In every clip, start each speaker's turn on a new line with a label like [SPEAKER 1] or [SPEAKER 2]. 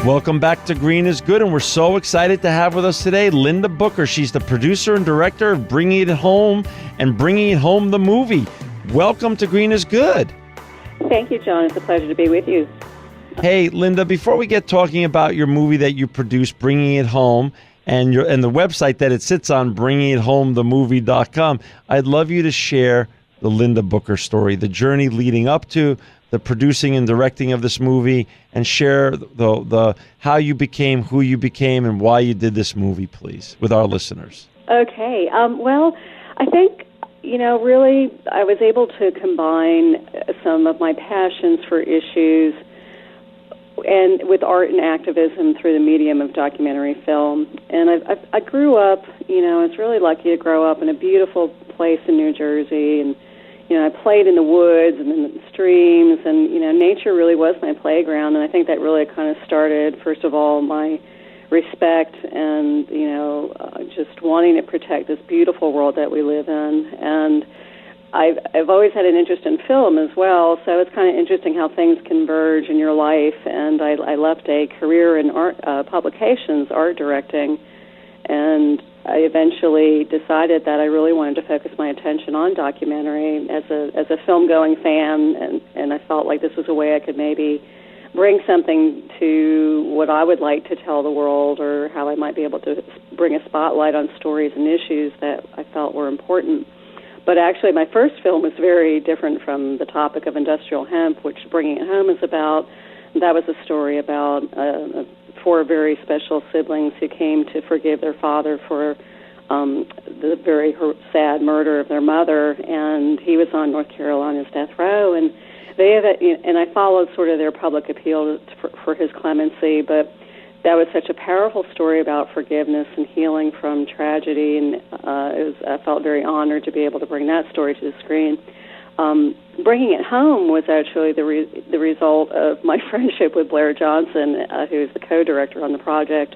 [SPEAKER 1] Welcome back to Green is Good, and we're so excited to have with us today Linda Booker. She's the producer and director of Bringing It Home and Bringing It Home the movie. Welcome to Green is Good.
[SPEAKER 2] Thank you, John. It's a pleasure to be with you.
[SPEAKER 1] Hey, Linda, before we get talking about your movie that you produced, Bringing It Home, and the website that it sits on, bringingithomethemovie.com, I'd love you to share the Linda Booker story, the journey leading up to the producing and directing of this movie, and share the how you became who you became and why you did this movie, please, with our listeners.
[SPEAKER 2] Okay. Well, I think, really I was able to combine some of my passions for issues and with art and activism through the medium of documentary film. And I grew up, I was really lucky to grow up in a beautiful place in New Jersey, and I played in the woods and in the streams, and, nature really was my playground. And I think that really kind of started, first of all, my respect and, just wanting to protect this beautiful world that we live in. And I've always had an interest in film as well, so it's kind of interesting how things converge in your life. And I left a career in art publications, art directing, and I eventually decided that I really wanted to focus my attention on documentary as a film-going fan, and I felt like this was a way I could maybe bring something to what I would like to tell the world, or how I might be able to bring a spotlight on stories and issues that I felt were important. But actually, my first film was very different from the topic of industrial hemp, which Bringing It Home is about. That was a story about four very special siblings who came to forgive their father for the very sad murder of their mother, and he was on North Carolina's death row, and I followed sort of their public appeal for his clemency, but that was such a powerful story about forgiveness and healing from tragedy, and I felt very honored to be able to bring that story to the screen. Bringing It Home was actually the result of my friendship with Blaire Johnson, who is the co-director on the project.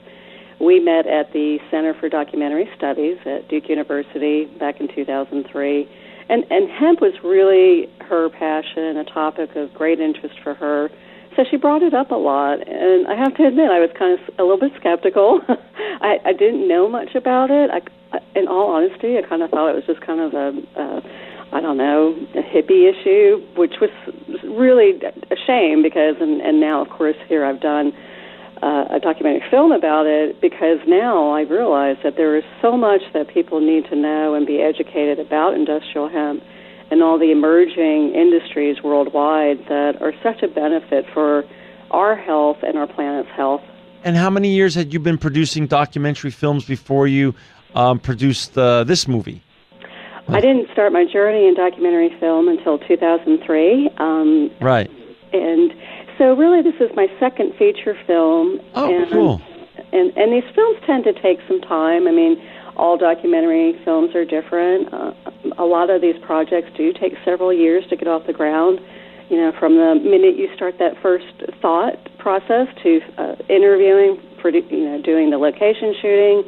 [SPEAKER 2] We met at the Center for Documentary Studies at Duke University back in 2003, and hemp was really her passion, a topic of great interest for her. So she brought it up a lot, and I have to admit, I was kind of a little bit skeptical. I didn't know much about it. In all honesty, I kind of thought it was just kind of a hippie issue, which was really a shame because, and now, of course, here I've done a documentary film about it, because now I realize that there is so much that people need to know and be educated about industrial hemp and all the emerging industries worldwide that are such a benefit for our health and our planet's health.
[SPEAKER 1] And how many years had you been producing documentary films before you produced this movie?
[SPEAKER 2] I didn't start my journey in documentary film until 2003.
[SPEAKER 1] Right.
[SPEAKER 2] And so really this is my second feature film.
[SPEAKER 1] Oh, cool.
[SPEAKER 2] And these films tend to take some time. I mean, all documentary films are different. A lot of these projects do take several years to get off the ground, from the minute you start that first thought process to interviewing, doing the location shooting,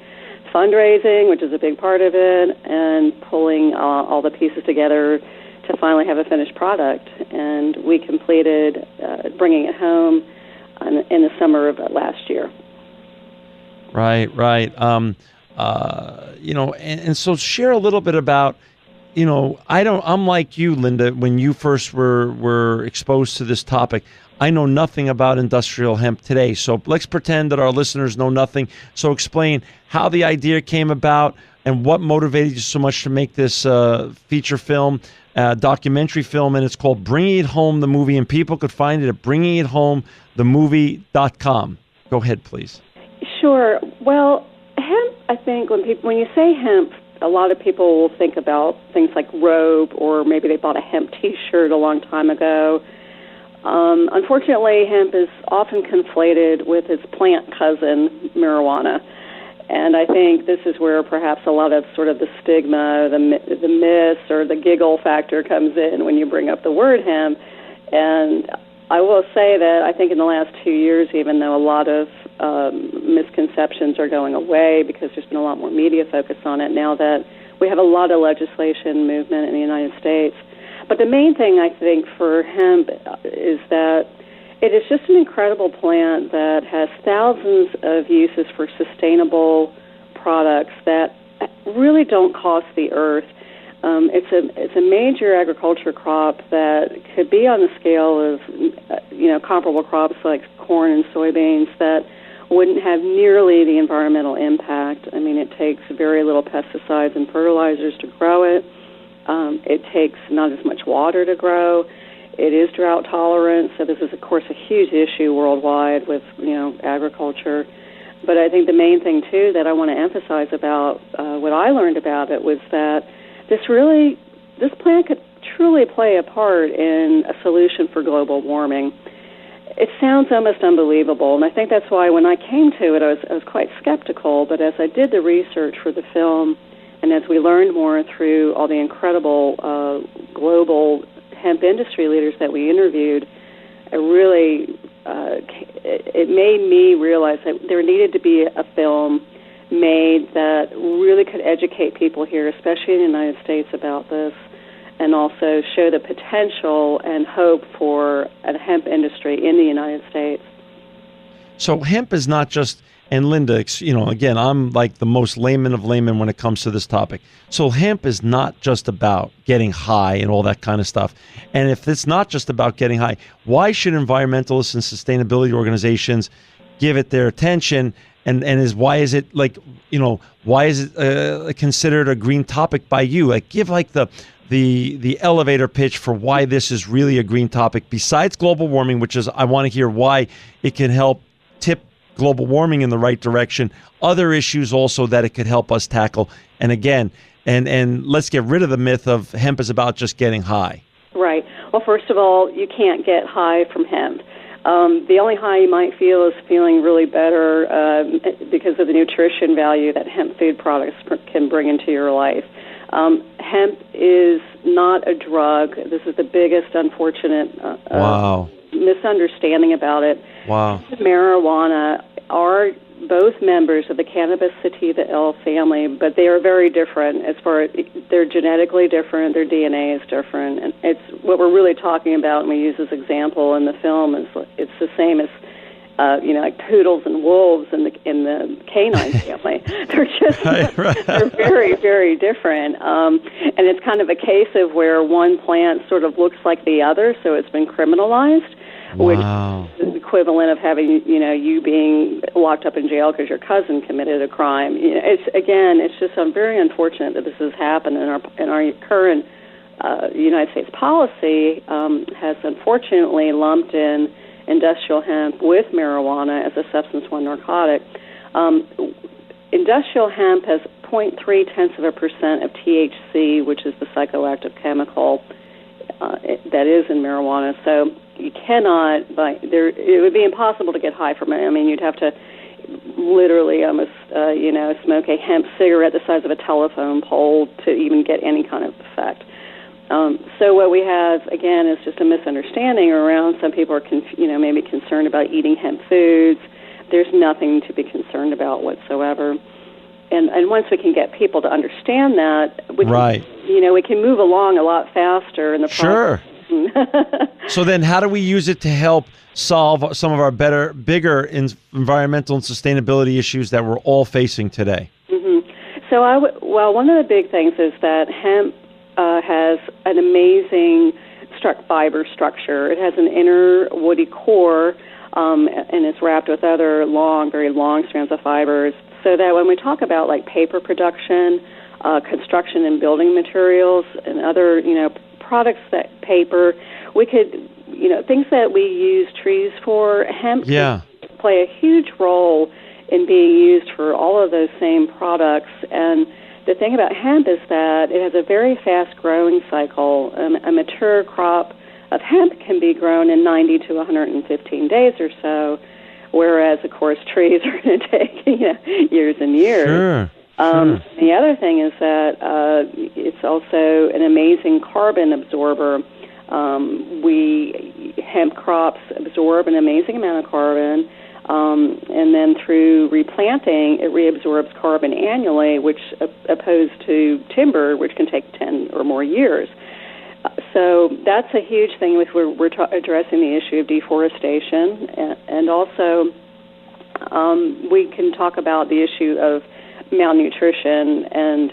[SPEAKER 2] fundraising, which is a big part of it, and pulling all the pieces together to finally have a finished product. And we completed Bringing It Home in the summer of last year.
[SPEAKER 1] Right. And so share a little bit about, I'm like you, Linda, when you first were exposed to this topic, I know nothing about industrial hemp today. So let's pretend that our listeners know nothing. So explain how the idea came about and what motivated you so much to make this feature film, documentary film, and it's called Bringing It Home, the movie, and people could find it at bringingithomethemovie.com. Go ahead, please.
[SPEAKER 2] Sure. Well, hemp, I think when you say hemp, a lot of people will think about things like rope, or maybe they bought a hemp T-shirt a long time ago. Unfortunately, hemp is often conflated with its plant cousin, marijuana. And I think this is where perhaps a lot of sort of the stigma, the myths, or the giggle factor comes in when you bring up the word hemp. And I will say that I think in the last 2 years, even though a lot of misconceptions are going away because there's been a lot more media focus on it now that we have a lot of legislation movement in the United States. But the main thing I think for hemp is that It is just an incredible plant that has thousands of uses for sustainable products that really don't cost the earth. It's a major agriculture crop that could be on the scale of comparable crops like corn and soybeans that wouldn't have nearly the environmental impact. I mean, it takes very little pesticides and fertilizers to grow it. It takes not as much water to grow. It is drought tolerant, so this is, of course, a huge issue worldwide with agriculture. But I think the main thing too that I want to emphasize about what I learned about it was that this plant could truly play a part in a solution for global warming. It sounds almost unbelievable, and I think that's why when I came to it, I was quite skeptical. But as I did the research for the film, and as we learned more through all the incredible global hemp industry leaders that we interviewed, it made me realize that there needed to be a film made that really could educate people here, especially in the United States, about this, and also show the potential and hope for a hemp industry in the United States.
[SPEAKER 1] So hemp is not just, and Linda, again, I'm like the most layman of laymen when it comes to this topic. So hemp is not just about getting high and all that kind of stuff. And if it's not just about getting high, why should environmentalists and sustainability organizations give it their attention? And why is it considered a green topic by you? Like, give like the elevator pitch for why this is really a green topic besides global warming, which is, I want to hear why it can help tip global warming in the right direction, other issues also that it could help us tackle. And again, and let's get rid of the myth of hemp is about just getting high.
[SPEAKER 2] Right. Well, first of all, you can't get high from hemp. The only high you might feel is feeling really better because of the nutrition value that hemp food products can bring into your life. Hemp is not a drug. This is the biggest unfortunate misunderstanding about it.
[SPEAKER 1] Wow.
[SPEAKER 2] Marijuana are both members of the cannabis sativa L family, but they are very different as far as they're genetically different, their DNA is different, and it's what we're really talking about, and we use this example in the film, is it's the same as like poodles and wolves in the canine family. They're just they're very, very different, and it's kind of a case of where one plant sort of looks like the other, so it's been criminalized.
[SPEAKER 1] Wow.
[SPEAKER 2] Which is the equivalent of having, you being locked up in jail because your cousin committed a crime. It's just very unfortunate that this has happened, and our current United States policy has unfortunately lumped in industrial hemp with marijuana as a substance 1 narcotic. Industrial hemp has 0.3% of THC, which is the psychoactive chemical that is in marijuana. So you cannot, it would be impossible to get high from it. I mean, you'd have to literally almost, smoke a hemp cigarette the size of a telephone pole to even get any kind of effect. So what we have, again, is just a misunderstanding around some people are, maybe concerned about eating hemp foods. There's nothing to be concerned about whatsoever. And once we can get people to understand that, we can move along a lot faster in the process.
[SPEAKER 1] Sure. So then how do we use it to help solve some of our bigger environmental and sustainability issues that we're all facing today? Mm-hmm.
[SPEAKER 2] So, one of the big things is that hemp has an amazing fiber structure. It has an inner woody core, and it's wrapped with other very long strands of fibers, so that when we talk about like paper production, construction and building materials, and other, products that paper, we could, things that we use trees for, hemp can play a huge role in being used for all of those same products. And the thing about hemp is that it has a very fast growing cycle. A mature crop of hemp can be grown in 90 to 115 days or so, whereas, of course, trees are going to take years and years.
[SPEAKER 1] Sure.
[SPEAKER 2] The other thing is that it's also an amazing carbon absorber. Hemp crops absorb an amazing amount of carbon, and then through replanting, it reabsorbs carbon annually, which opposed to timber, which can take 10 or more years. So that's a huge thing with we're addressing the issue of deforestation, and also we can talk about the issue of malnutrition and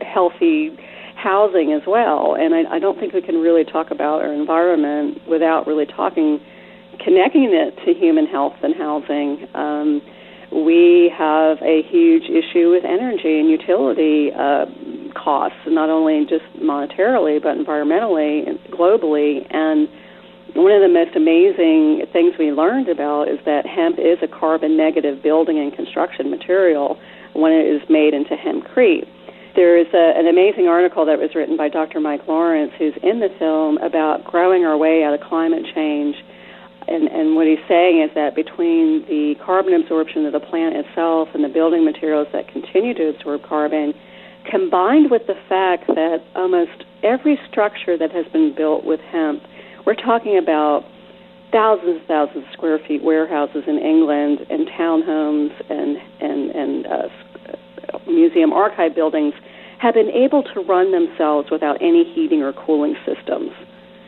[SPEAKER 2] healthy housing as well. And I don't think we can really talk about our environment without really connecting it to human health and housing. We have a huge issue with energy and utility costs, not only just monetarily, but environmentally and globally. And one of the most amazing things we learned about is that hemp is a carbon-negative building and construction material when it is made into hempcrete. There is an amazing article that was written by Dr. Mike Lawrence, who's in the film, about growing our way out of climate change. And what he's saying is that between the carbon absorption of the plant itself and the building materials that continue to absorb carbon, combined with the fact that almost every structure that has been built with hemp, we're talking about thousands of square feet warehouses in England and townhomes and museum archive buildings, have been able to run themselves without any heating or cooling systems.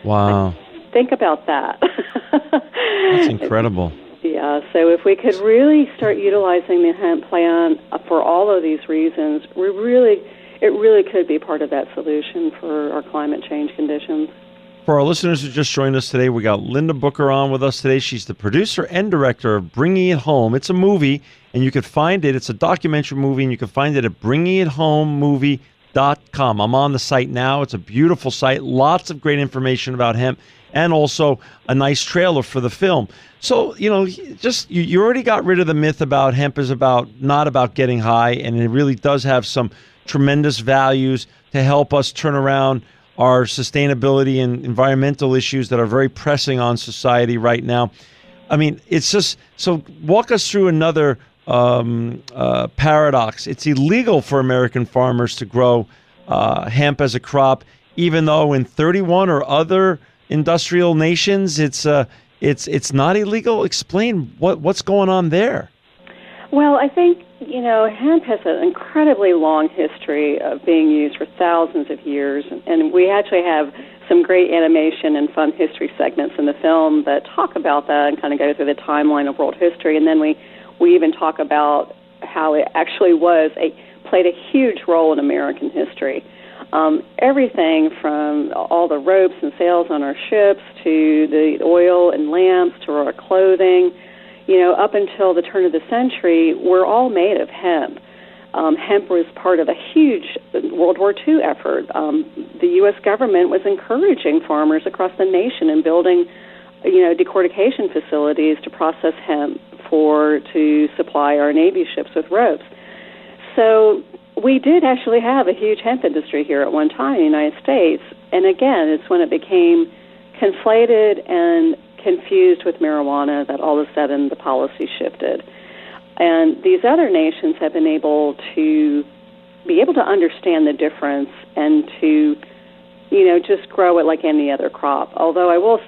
[SPEAKER 1] Wow.
[SPEAKER 2] Think about that.
[SPEAKER 1] That's incredible.
[SPEAKER 2] Yeah, so if we could really start utilizing the hemp plant for all of these reasons, it really could be part of that solution for our climate change conditions.
[SPEAKER 1] For our listeners who just joined us today, we got Linda Booker on with us today. She's the producer and director of Bringing It Home. It's a movie, and you can find it. It's a documentary movie, and you can find it at bringingithomemovie.com. I'm on the site now. It's a beautiful site. Lots of great information about hemp, and also a nice trailer for the film. So, you already got rid of the myth about hemp is not about getting high, and it really does have some tremendous values to help us turn around our sustainability and environmental issues that are very pressing on society right now. I mean, it's just, so walk us through another paradox. It's illegal for American farmers to grow hemp as a crop, even though in 31 or other industrial nations, it's not illegal. Explain what's going on there.
[SPEAKER 2] Well, I think, hemp has an incredibly long history of being used for thousands of years, and we actually have some great animation and fun history segments in the film that talk about that and kind of go through the timeline of world history, and then we even talk about how it actually played a huge role in American history. Everything from all the ropes and sails on our ships to the oil and lamps to our clothing, up until the turn of the century, were all made of hemp. Hemp was part of a huge World War II effort. The U.S. government was encouraging farmers across the nation and building, decortication facilities to process hemp to supply our Navy ships with ropes. So we did actually have a huge hemp industry here at one time in the United States. And again, it's when it became conflated and confused with marijuana that all of a sudden the policy shifted. And these other nations have been able to understand the difference and to, just grow it like any other crop. Although I will,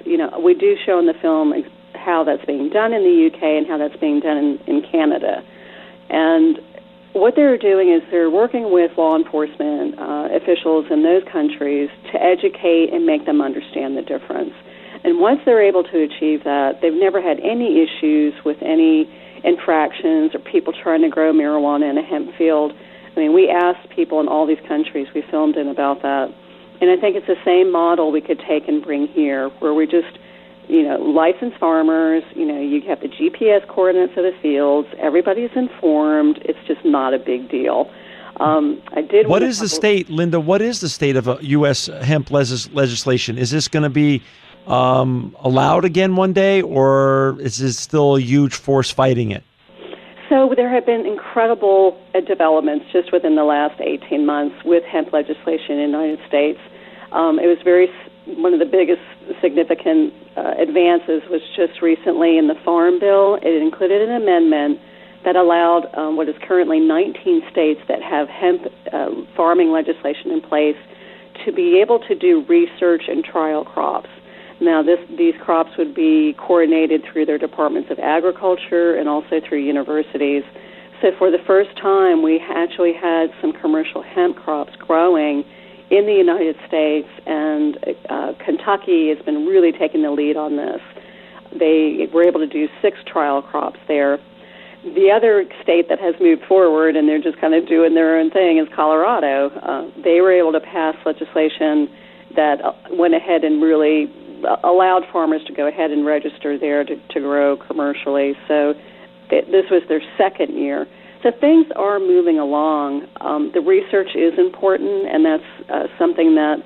[SPEAKER 2] we do show in the film how that's being done in the UK and how that's being done in Canada. And what they're doing is they're working with law enforcement officials in those countries to educate and make them understand the difference. And once they're able to achieve that, they've never had any issues with any infractions or people trying to grow marijuana in a hemp field. I mean, we asked people in all these countries we filmed in about that. And I think it's the same model we could take and bring here, where we just, licensed farmers, you have the GPS coordinates of the fields, everybody's informed, it's just not a big deal. What is the state,
[SPEAKER 1] Linda, what is the state of U.S. hemp legislation? Is this going to be allowed again one day, or is this still a huge force fighting it?
[SPEAKER 2] So there have been incredible developments just within the last 18 months with hemp legislation in the United States. It was one of the biggest significant advances was just recently in the Farm Bill. It included an amendment that allowed what is currently 19 states that have hemp farming legislation in place to be able to do research and trial crops. Now, these crops would be coordinated through their departments of agriculture and also through universities. So for the first time, we actually had some commercial hemp crops growing in the United States, and Kentucky has been really taking the lead on this. They were able to do 6 trial crops there. The other state that has moved forward, and they're just kind of doing their own thing, is Colorado. They were able to pass legislation that went ahead and really allowed farmers to go ahead and register there to grow commercially. So this was their second year. So things are moving along. The research is important, and that's something that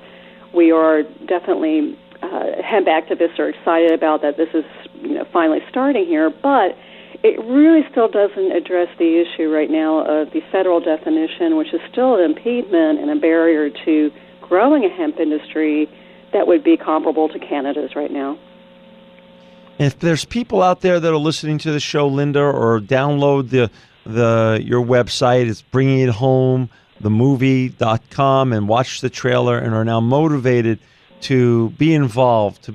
[SPEAKER 2] we are definitely, hemp activists are excited about, that this is finally starting here, but it really still doesn't address the issue right now of the federal definition, which is still an impediment and a barrier to growing a hemp industry that would be comparable to Canada's right now.
[SPEAKER 1] If there's people out there that are listening to the show, Linda, or download your website, it's bringingithomethemovie.com, and watch the trailer and are now motivated to be involved, to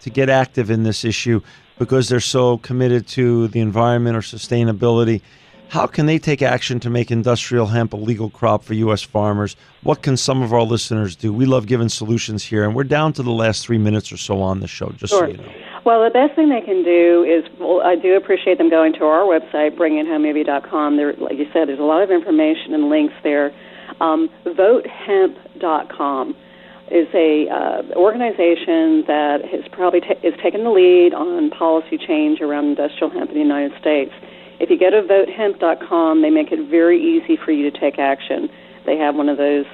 [SPEAKER 1] get active in this issue because they're so committed to the environment or sustainability, how can they take action to make industrial hemp a legal crop for U.S. farmers? What can some of our listeners do? We love giving solutions here, and we're down to the last 3 minutes or so on the show, just
[SPEAKER 2] Sure.
[SPEAKER 1] so you know.
[SPEAKER 2] Well, the best thing they can do is, I do appreciate them going to our website, bringingithomemovie.com. There, like you said, there's a lot of information and links there. VoteHemp.com is a organization that has is taken the lead on policy change around industrial hemp in the United States. If you go to VoteHemp.com, they make it very easy for you to take action. They have one of those,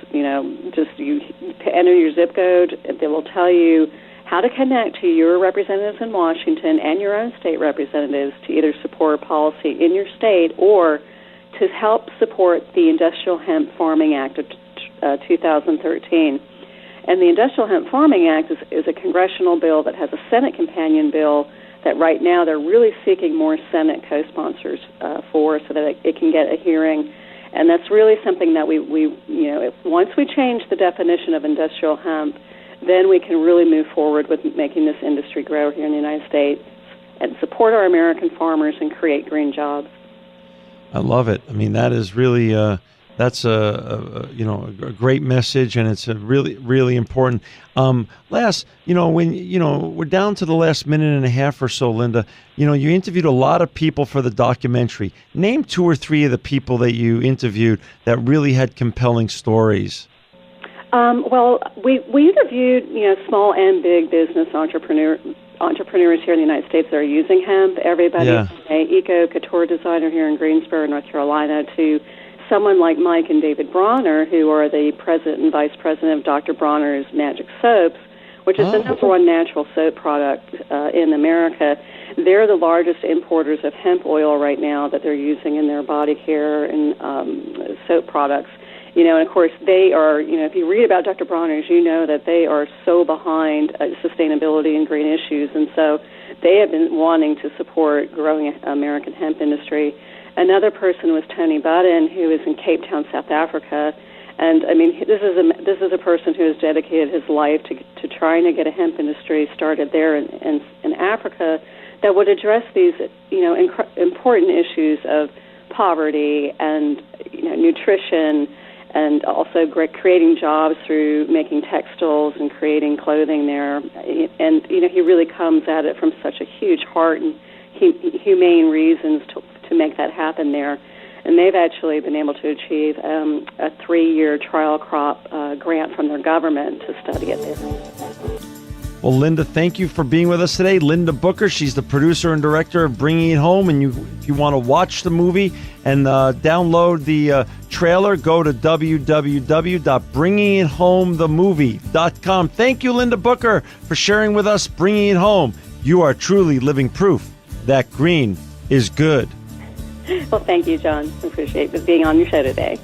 [SPEAKER 2] just you enter your zip code, they will tell you how to connect to your representatives in Washington and your own state representatives to either support policy in your state or to help support the Industrial Hemp Farming Act of 2013. And the Industrial Hemp Farming Act is a congressional bill that has a Senate companion bill that right now they're really seeking more Senate co-sponsors for so that it can get a hearing. And that's really something that we once we change the definition of industrial hemp, then we can really move forward with making this industry grow here in the United States and support our American farmers and create green jobs.
[SPEAKER 1] I love it. I mean, that is really that's a great message, and it's a really important. When we're down to the last minute and a half or so, Linda, you interviewed a lot of people for the documentary. Name 2 or 3 of the people that you interviewed that really had compelling stories.
[SPEAKER 2] Well, we interviewed small and big business entrepreneurs here in the United States that are using hemp. Everybody from an eco-couture designer here in Greensboro, North Carolina, to someone like Mike and David Bronner, who are the president and vice president of Dr. Bronner's Magic Soaps, which is the number 1 natural soap product in America. They're the largest importers of hemp oil right now that they're using in their body care and soap products. And of course they are, if you read about Dr. Bronner's, you know that they are so behind sustainability and green issues, and so they have been wanting to support growing American hemp industry. Another person was Tony Budden, who is in Cape Town, South Africa, and I mean this is a person who has dedicated his life to trying to get a hemp industry started there in Africa that would address these important issues of poverty and nutrition, and also creating jobs through making textiles and creating clothing there. And he really comes at it from such a huge heart and humane reasons to make that happen there. And they've actually been able to achieve a 3-year trial crop grant from their government to study it there.
[SPEAKER 1] Well, Linda, thank you for being with us today. Linda Booker, she's the producer and director of Bringing It Home. And if you want to watch the movie and download the trailer, go to www.bringingithomethemovie.com. Thank you, Linda Booker, for sharing with us Bringing It Home. You are truly living proof that green is good.
[SPEAKER 2] Well, thank you, John. I appreciate being on your show today.